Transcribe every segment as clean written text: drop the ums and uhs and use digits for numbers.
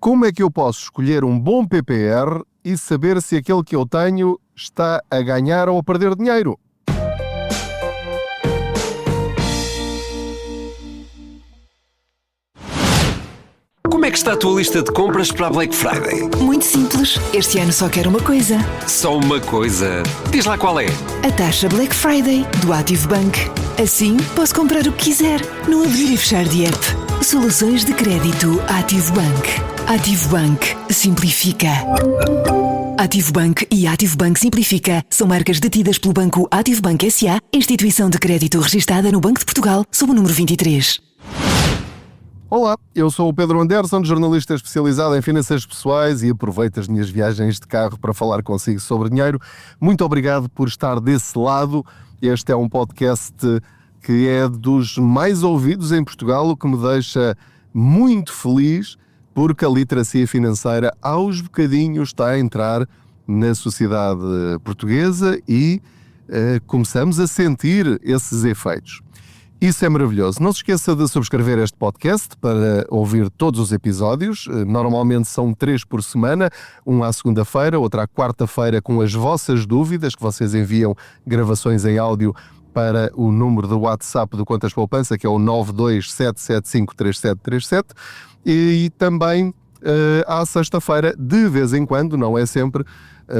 Como é que eu posso escolher um bom PPR e saber se aquele que eu tenho está a ganhar ou a perder dinheiro? Como é que está a tua lista de compras para a Black Friday? Muito simples. Este ano só quero uma coisa. Só uma coisa. Diz lá qual é. A taxa Black Friday do Active Bank. Assim, posso comprar o que quiser, no abrir e fechar de app. Soluções de crédito Active Bank. Active Bank. Simplifica. Active Bank e Active Bank Simplifica são marcas detidas pelo Banco Active Bank S.A., instituição de crédito registada no Banco de Portugal, sob o número 23. Olá, eu sou o Pedro Anderson, jornalista especializado em finanças pessoais e aproveito as minhas viagens de carro para falar consigo sobre dinheiro. Muito obrigado por estar desse lado. Este é um podcast que é dos mais ouvidos em Portugal, o que me deixa muito feliz, porque a literacia financeira aos bocadinhos está a entrar na sociedade portuguesa e começamos a sentir esses efeitos. Isso é maravilhoso. Não se esqueça de subscrever este podcast para ouvir todos os episódios. Normalmente são 3 por semana, um à segunda-feira, outro à quarta-feira, com as vossas dúvidas, que vocês enviam gravações em áudio para o número do WhatsApp do Contas Poupança, que é o 927753737, e também à sexta-feira, de vez em quando, não é sempre,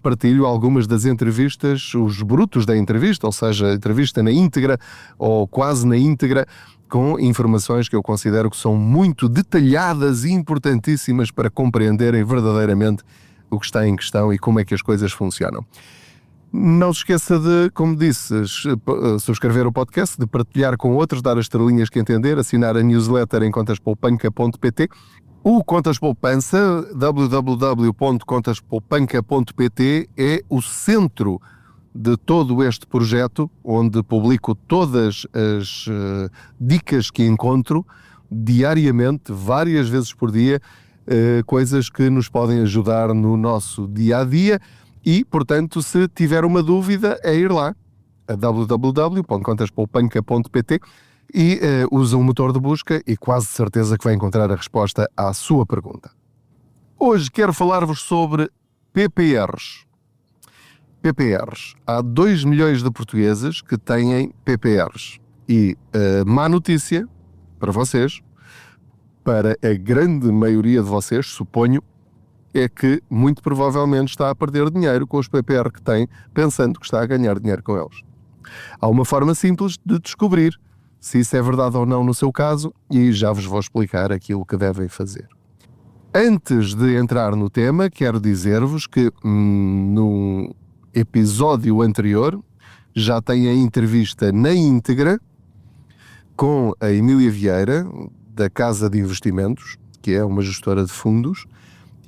partilho algumas das entrevistas, os brutos da entrevista, ou seja, a entrevista na íntegra ou quase na íntegra, com informações que eu considero que são muito detalhadas e importantíssimas para compreenderem verdadeiramente o que está em questão e como é que as coisas funcionam. Não se esqueça de, como disse, subscrever o podcast, de partilhar com outros, dar as estrelinhas que entender, assinar a newsletter em contaspoupanca.pt. O Contas Poupança, www.contaspoupanca.pt, é o centro de todo este projeto, onde publico todas as dicas que encontro diariamente, várias vezes por dia, coisas que nos podem ajudar no nosso dia-a-dia e, portanto, se tiver uma dúvida, é ir lá, a www.contaspoupanca.pt, e usa um motor de busca e quase certeza que vai encontrar a resposta à sua pergunta. Hoje quero falar-vos sobre PPRs. PPRs. Há 2 milhões de portugueses que têm PPRs. E má notícia para vocês, para a grande maioria de vocês, suponho, é que muito provavelmente está a perder dinheiro com os PPR que tem, pensando que está a ganhar dinheiro com eles. Há uma forma simples de descobrir se isso é verdade ou não no seu caso, e já vos vou explicar aquilo que devem fazer. Antes de entrar no tema, quero dizer-vos que no episódio anterior já tem a entrevista na íntegra com a Emília Vieira, da Casa de Investimentos, que é uma gestora de fundos,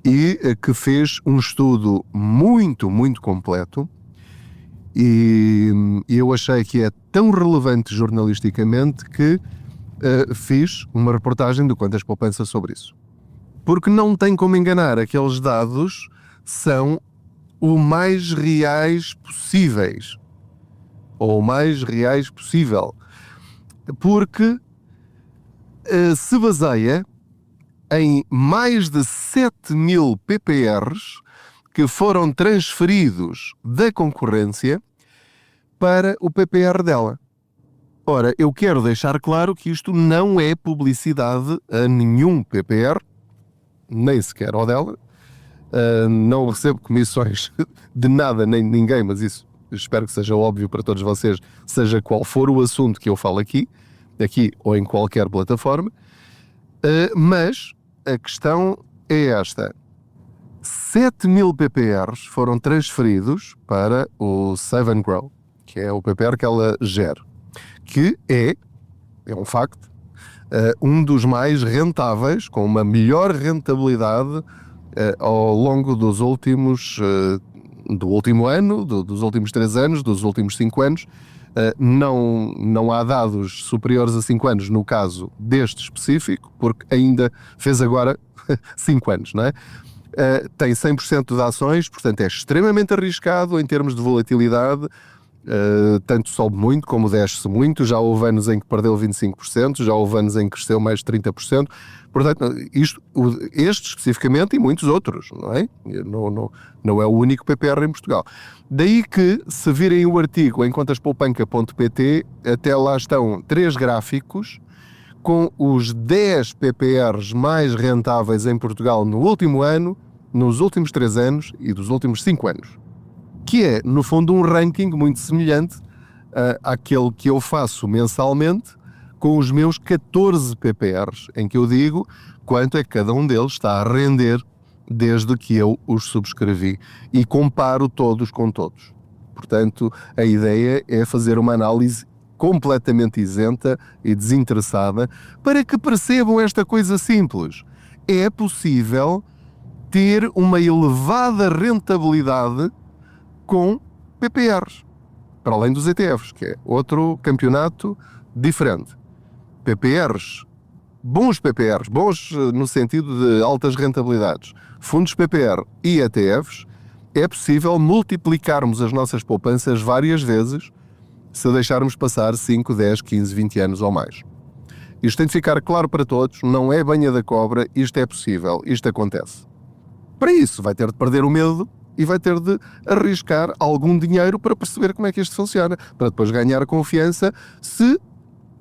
e que fez um estudo muito, muito completo. E eu achei que é tão relevante jornalisticamente que fiz uma reportagem do Contas Poupança sobre isso. Porque não tem como enganar, aqueles dados são o mais reais possíveis. Ou o mais reais possível. Porque se baseia em mais de 7.000 PPRs que foram transferidos da concorrência para o PPR dela. Ora, eu quero deixar claro que isto não é publicidade a nenhum PPR, nem sequer ao dela. Não recebo comissões de nada, nem de ninguém, mas isso espero que seja óbvio para todos vocês, seja qual for o assunto que eu falo aqui ou em qualquer plataforma. Mas a questão é esta. 7.000 PPRs foram transferidos para o Save and Grow, que é o PPR que ela gera, que é um facto, um dos mais rentáveis, com uma melhor rentabilidade ao longo dos últimos, do último ano, dos últimos 3 anos, dos últimos 5 anos. Não há dados superiores a 5 anos no caso deste específico, porque ainda fez agora 5 anos, não é? Tem 100% de ações, portanto é extremamente arriscado em termos de volatilidade Tanto sobe muito como desce muito. Já houve anos em que perdeu 25%, já houve anos em que cresceu mais 30%. Portanto, este especificamente e muitos outros, não é? Não é o único PPR em Portugal. Daí que, se virem o artigo em contaspoupanca.pt, até lá estão 3 gráficos com os 10 PPRs mais rentáveis em Portugal no último ano, nos últimos 3 anos e dos últimos 5 anos. Que é, no fundo, um ranking muito semelhante àquele que eu faço mensalmente com os meus 14 PPRs, em que eu digo quanto é que cada um deles está a render desde que eu os subscrevi e comparo todos com todos. Portanto, a ideia é fazer uma análise completamente isenta e desinteressada para que percebam esta coisa simples. É possível ter uma elevada rentabilidade com PPRs, para além dos ETFs, que é outro campeonato diferente. PPRs, bons no sentido de altas rentabilidades, fundos PPR e ETFs, é possível multiplicarmos as nossas poupanças várias vezes se deixarmos passar 5, 10, 15, 20 anos ou mais. Isto tem de ficar claro para todos, não é banha da cobra, isto é possível, isto acontece. Para isso vai ter de perder o medo e vai ter de arriscar algum dinheiro para perceber como é que isto funciona, para depois ganhar confiança, se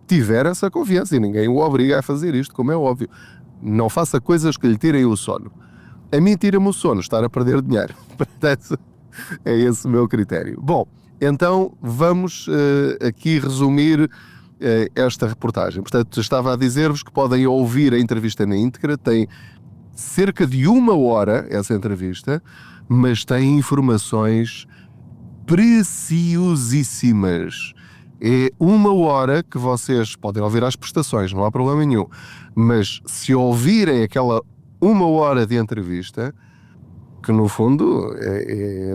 tiver essa confiança, e ninguém o obriga a fazer isto, como é óbvio. Não faça coisas que lhe tirem o sono. A mim tira-me o sono estar a perder dinheiro. Portanto, é esse o meu critério. Bom, então vamos aqui resumir esta reportagem. Portanto, estava a dizer-vos que podem ouvir a entrevista na íntegra, tem cerca de 1 hora essa entrevista, mas tem informações preciosíssimas. É 1 hora que vocês podem ouvir às prestações, não há problema nenhum. Mas se ouvirem aquela 1 hora de entrevista, que no fundo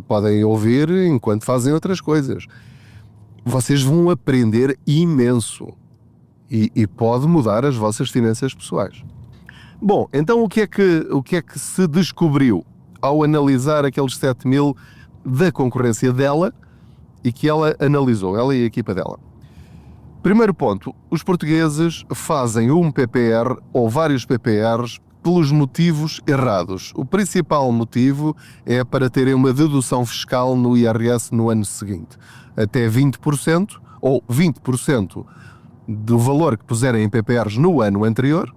podem ouvir enquanto fazem outras coisas, vocês vão aprender imenso e pode mudar as vossas finanças pessoais. Bom, então o que é que se descobriu ao analisar aqueles 7.000 da concorrência dela e que ela analisou, ela e a equipa dela? Primeiro ponto, os portugueses fazem um PPR ou vários PPRs pelos motivos errados. O principal motivo é para terem uma dedução fiscal no IRS no ano seguinte. Até 20% ou 20% do valor que puserem em PPRs no ano anterior,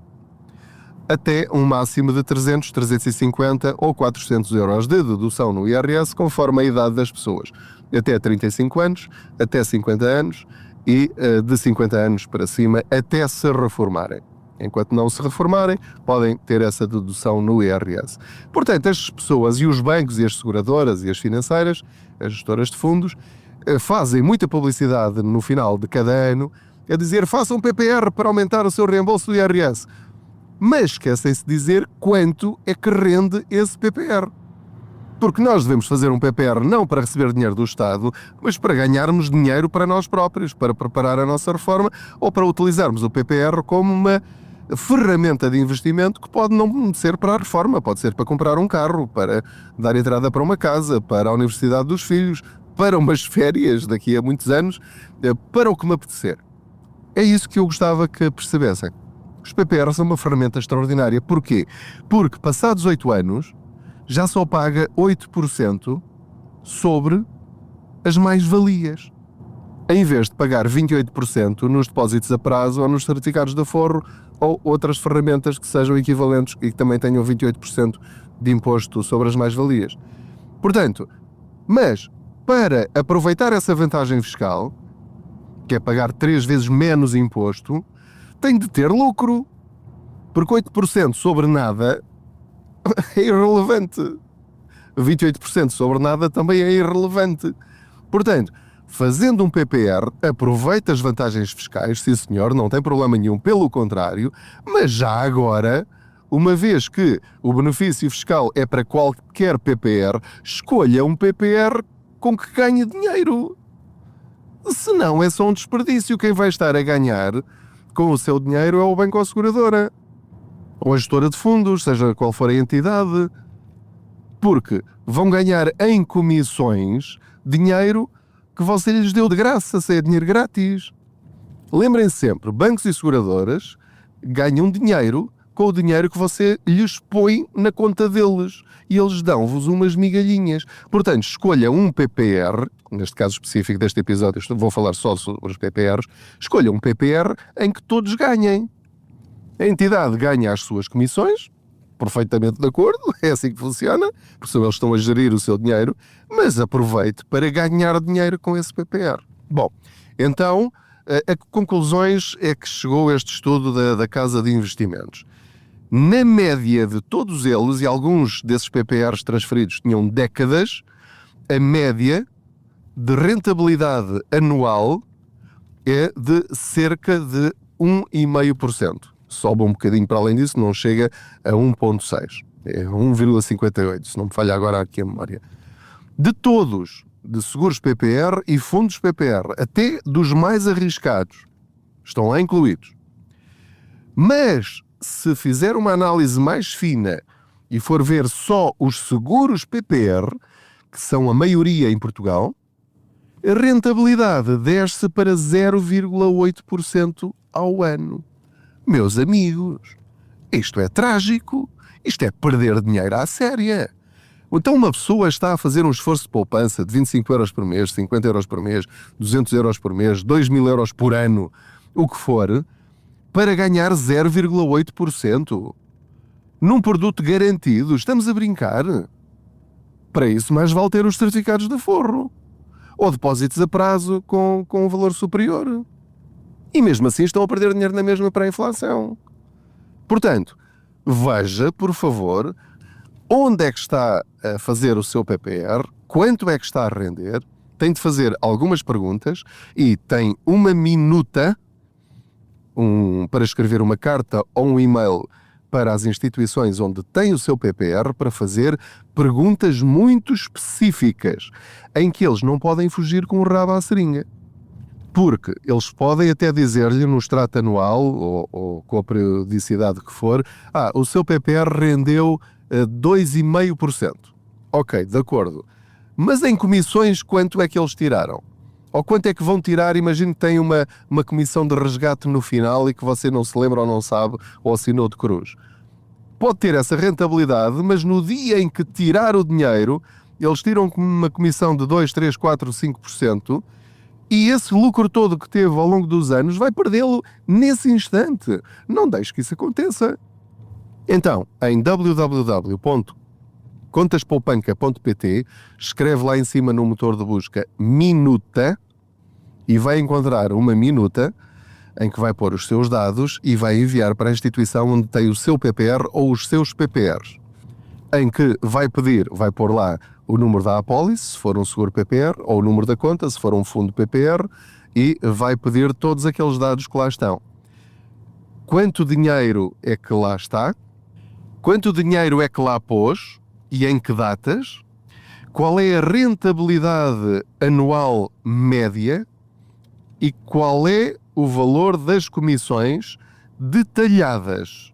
até um máximo de 300, 350 ou 400 euros de dedução no IRS, conforme a idade das pessoas. Até 35 anos, até 50 anos e de 50 anos para cima, até se reformarem. Enquanto não se reformarem, podem ter essa dedução no IRS. Portanto, as pessoas e os bancos e as seguradoras e as financeiras, as gestoras de fundos, fazem muita publicidade no final de cada ano a dizer: façam PPR para aumentar o seu reembolso do IRS. Mas esquecem-se de dizer quanto é que rende esse PPR. Porque nós devemos fazer um PPR não para receber dinheiro do Estado, mas para ganharmos dinheiro para nós próprios, para preparar a nossa reforma ou para utilizarmos o PPR como uma ferramenta de investimento que pode não ser para a reforma, pode ser para comprar um carro, para dar entrada para uma casa, para a universidade dos filhos, para umas férias daqui a muitos anos, para o que me apetecer. É isso que eu gostava que percebessem. Os PPRs são uma ferramenta extraordinária. Porquê? Porque passados 8 anos já só paga 8% sobre as mais-valias, em vez de pagar 28% nos depósitos a prazo ou nos certificados de aforro ou outras ferramentas que sejam equivalentes e que também tenham 28% de imposto sobre as mais-valias. Portanto, mas para aproveitar essa vantagem fiscal, que é pagar 3 vezes menos imposto, tem de ter lucro, porque 8% sobre nada é irrelevante. 28% sobre nada também é irrelevante. Portanto, fazendo um PPR, aproveita as vantagens fiscais, sim senhor, não tem problema nenhum, pelo contrário, mas já agora, uma vez que o benefício fiscal é para qualquer PPR, escolha um PPR com que ganhe dinheiro. Senão é só um desperdício. Quem vai estar a ganhar com o seu dinheiro é o banco ou a seguradora, ou a gestora de fundos, seja qual for a entidade, porque vão ganhar em comissões dinheiro que você lhes deu de graça, se é dinheiro grátis. Lembrem-se sempre, bancos e seguradoras ganham dinheiro com o dinheiro que você lhes põe na conta deles e eles dão-vos umas migalhinhas. Portanto, escolha um PPR, neste caso específico deste episódio, vou falar só sobre os PPRs, escolha um PPR em que todos ganhem. A entidade ganha as suas comissões, perfeitamente de acordo, é assim que funciona, porque eles estão a gerir o seu dinheiro, mas aproveite para ganhar dinheiro com esse PPR. Bom, então, a conclusões é que chegou este estudo da Casa de Investimentos. Na média de todos eles, e alguns desses PPRs transferidos tinham décadas, a média de rentabilidade anual é de cerca de 1,5%. Sobe um bocadinho para além disso, não chega a 1,6%. É 1,58%, se não me falha agora aqui a memória. De todos, de seguros PPR e fundos PPR, até dos mais arriscados, estão lá incluídos. Mas, se fizer uma análise mais fina e for ver só os seguros PPR, que são a maioria em Portugal, a rentabilidade desce para 0,8% ao ano. Meus amigos, isto é trágico, isto é perder dinheiro à séria. Então uma pessoa está a fazer um esforço de poupança de 25 euros por mês, 50 euros por mês, 200 euros por mês, 2.000 euros por ano, o que for, para ganhar 0,8% num produto garantido. Estamos a brincar. Para isso, mais vale ter os certificados de aforro ou depósitos a prazo com um valor superior. E mesmo assim estão a perder dinheiro na mesma para a inflação. Portanto, veja, por favor, onde é que está a fazer o seu PPR, quanto é que está a render, tem de fazer algumas perguntas e tem uma minuta para escrever uma carta ou um e-mail para as instituições onde tem o seu PPR para fazer perguntas muito específicas em que eles não podem fugir com o rabo à seringa. Porque eles podem até dizer-lhe no extrato anual ou com a periodicidade que for, o seu PPR rendeu 2,5%. Ok, de acordo. Mas em comissões quanto é que eles tiraram? Ou quanto é que vão tirar? Imagino que tem uma comissão de resgate no final e que você não se lembra ou não sabe ou assinou de cruz. Pode ter essa rentabilidade, mas no dia em que tirar o dinheiro, eles tiram uma comissão de 2, 3, 4, 5%, e esse lucro todo que teve ao longo dos anos vai perdê-lo nesse instante. Não deixe que isso aconteça. Então, em www.contaspoupanca.pt, escreve lá em cima no motor de busca minuta e vai encontrar uma minuta em que vai pôr os seus dados e vai enviar para a instituição onde tem o seu PPR ou os seus PPRs. Em que vai pôr lá o número da apólice, se for um seguro PPR, ou o número da conta, se for um fundo PPR, e vai pedir todos aqueles dados que lá estão. Quanto dinheiro é que lá está? Quanto dinheiro é que lá pôs? E em que datas? Qual é a rentabilidade anual média? E qual é o valor das comissões detalhadas?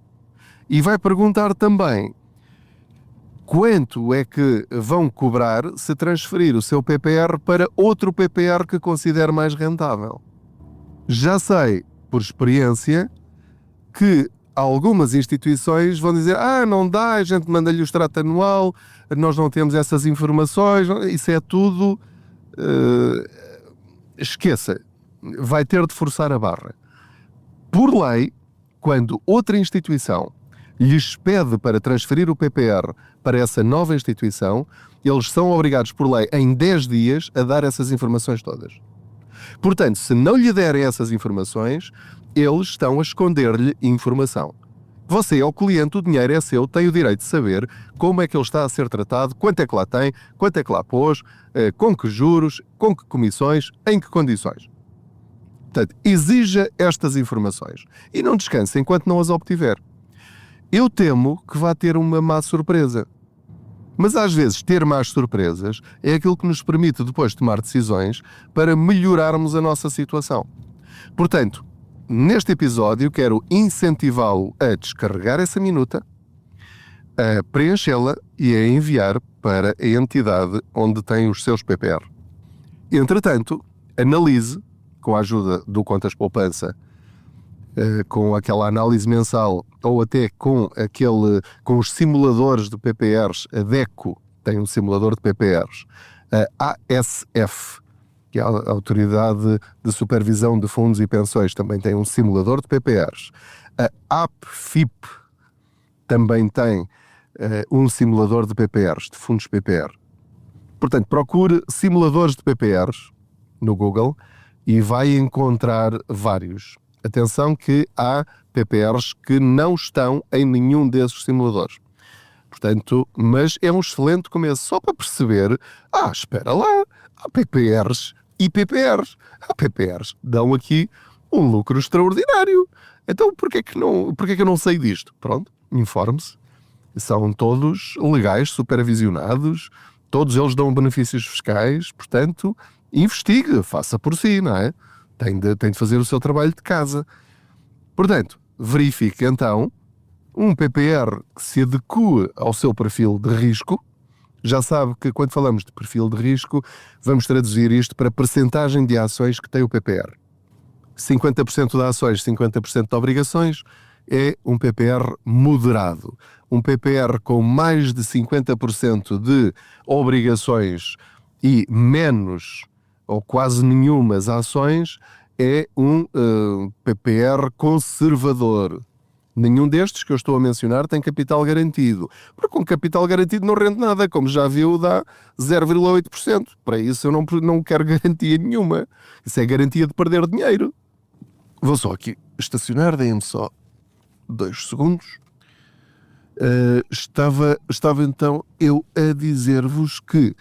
E vai perguntar também quanto é que vão cobrar se transferir o seu PPR para outro PPR que considere mais rentável. Já sei, por experiência, que algumas instituições vão dizer não dá, a gente manda-lhe o extrato anual, nós não temos essas informações, isso é tudo... esqueça, vai ter de forçar a barra. Por lei, quando outra instituição lhes pede para transferir o PPR para essa nova instituição, eles são obrigados por lei em 10 dias a dar essas informações todas. Portanto, se não lhe derem essas informações, eles estão a esconder-lhe informação. Você é o cliente, o dinheiro é seu, tem o direito de saber como é que ele está a ser tratado, quanto é que lá tem, quanto é que lá pôs, com que juros, com que comissões, em que condições. Portanto, exija estas informações e não descanse enquanto não as obtiver. Eu temo que vá ter uma má surpresa. Mas às vezes ter más surpresas é aquilo que nos permite depois tomar decisões para melhorarmos a nossa situação. Portanto, neste episódio quero incentivá-lo a descarregar essa minuta, a preenchê-la e a enviar para a entidade onde tem os seus PPR. Entretanto, analise, com a ajuda do Contas Poupança, com aquela análise mensal ou até com os simuladores de PPRs. A DECO tem um simulador de PPRs. A ASF, que é a Autoridade de Supervisão de Fundos e Pensões, também tem um simulador de PPRs. A APFIP também tem um simulador de PPRs, de fundos PPR. Portanto, procure simuladores de PPRs no Google e vai encontrar vários. Atenção que há PPRs que não estão em nenhum desses simuladores. Portanto, mas é um excelente começo, só para perceber, espera lá, há PPRs e PPRs. Há PPRs dão aqui um lucro extraordinário. Então, porquê que eu não sei disto? Pronto, informe-se. São todos legais, supervisionados, todos eles dão benefícios fiscais, portanto, investigue, faça por si, não é? Tem de fazer o seu trabalho de casa. Portanto, verifique então um PPR que se adeque ao seu perfil de risco. Já sabe que quando falamos de perfil de risco, vamos traduzir isto para percentagem de ações que tem o PPR. 50% de ações, 50% de obrigações é um PPR moderado. Um PPR com mais de 50% de obrigações e menos ou quase nenhumas ações é um PPR conservador. Nenhum destes que eu estou a mencionar tem capital garantido. Porque com capital garantido não rende nada. Como já viu, dá 0,8%. Para isso eu não quero garantia nenhuma. Isso é garantia de perder dinheiro. Vou só aqui estacionar, deem-me só 2 segundos. Estava então eu a dizer-vos que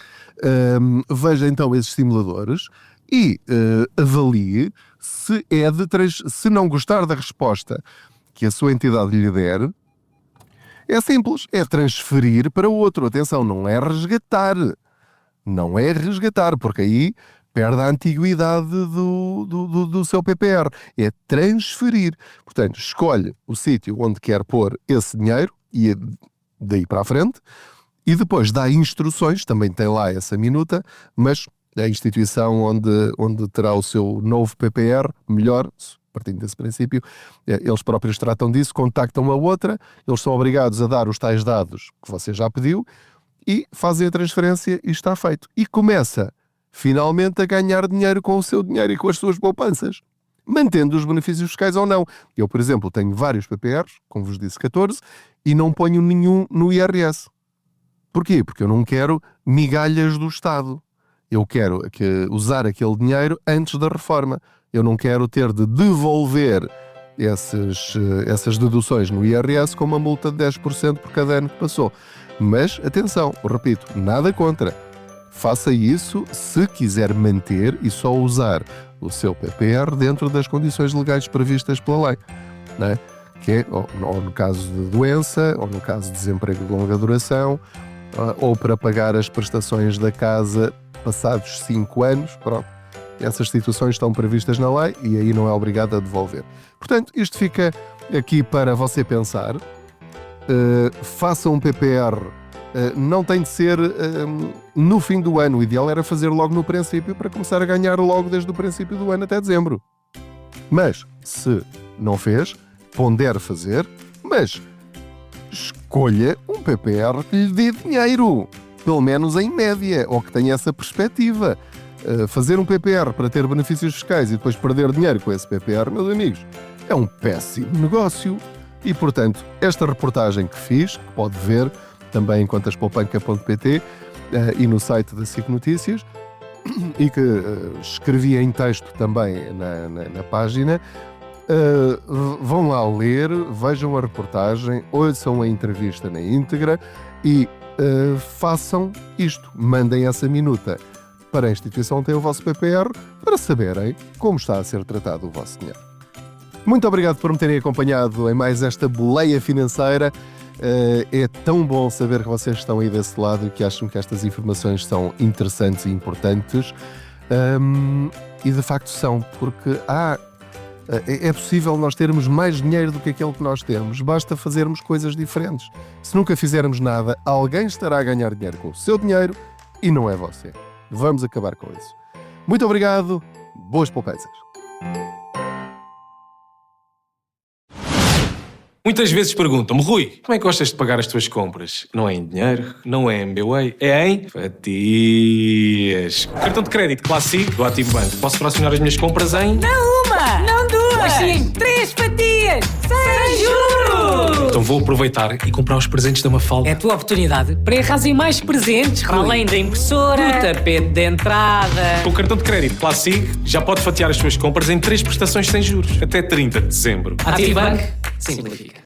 veja então esses simuladores e avalie se não gostar da resposta que a sua entidade lhe der. É simples, é transferir para o outro. Atenção, não é resgatar. Não é resgatar, porque aí perde a antiguidade do seu PPR. É transferir. Portanto, escolhe o sítio onde quer pôr esse dinheiro e daí para a frente, e depois dá instruções, também tem lá essa minuta, mas a instituição onde terá o seu novo PPR, melhor, partindo desse princípio, eles próprios tratam disso, contactam a outra, eles são obrigados a dar os tais dados que você já pediu e fazem a transferência e está feito. E começa, finalmente, a ganhar dinheiro com o seu dinheiro e com as suas poupanças, mantendo os benefícios fiscais ou não. Eu, por exemplo, tenho vários PPRs, como vos disse, 14, e não ponho nenhum no IRS. Porquê? Porque eu não quero migalhas do Estado. Eu quero usar aquele dinheiro antes da reforma. Eu não quero ter de devolver essas deduções no IRS com uma multa de 10% por cada ano que passou. Mas, atenção, repito, nada contra. Faça isso se quiser manter e só usar o seu PPR dentro das condições legais previstas pela lei, não é? Que é, ou no caso de doença, ou no caso de desemprego de longa duração, ou para pagar as prestações da casa passados 5 anos, pronto. Essas situações estão previstas na lei e aí não é obrigado a devolver. Portanto, isto fica aqui para você pensar. Faça um PPR. Não tem de ser no fim do ano. O ideal era fazer logo no princípio para começar a ganhar logo desde o princípio do ano até dezembro. Mas, se não fez, pondere fazer, mas escolha um PPR que lhe dê dinheiro, pelo menos em média, ou que tenha essa perspectiva. Fazer um PPR para ter benefícios fiscais e depois perder dinheiro com esse PPR, meus amigos, é um péssimo negócio. E, portanto, esta reportagem que fiz, que pode ver também em contaspoupanca.pt e no site da SIC Notícias, e que escrevi em texto também na página, vão lá ler, vejam a reportagem, ouçam a entrevista na íntegra e façam isto. Mandem essa minuta para a instituição que tem o vosso PPR para saberem como está a ser tratado o vosso dinheiro. Muito obrigado por me terem acompanhado em mais esta boleia financeira. É tão bom saber que vocês estão aí desse lado e que acham que estas informações são interessantes e importantes. E de facto são, porque é possível nós termos mais dinheiro do que aquele que nós temos. Basta fazermos coisas diferentes. Se nunca fizermos nada, alguém estará a ganhar dinheiro com o seu dinheiro e não é você. Vamos acabar com isso. Muito obrigado, boas poupanças. Muitas vezes perguntam-me, Rui, como é que gostas de pagar as tuas compras? Não é em dinheiro, não é em MBWay, é em fatias. Cartão de crédito Classic do Ativo Banco. Posso fracionar as minhas compras em... Não uma, não duas, mas sim 3 fatias, sem juros! Então vou aproveitar e comprar os presentes da Mafalda. É a tua oportunidade para arrasar mais presentes, para além da impressora, do tapete de entrada. Com o cartão de crédito Classic, já pode fatiar as suas compras em 3 prestações sem juros, até 30 de dezembro. Ativo Bank, simplifica.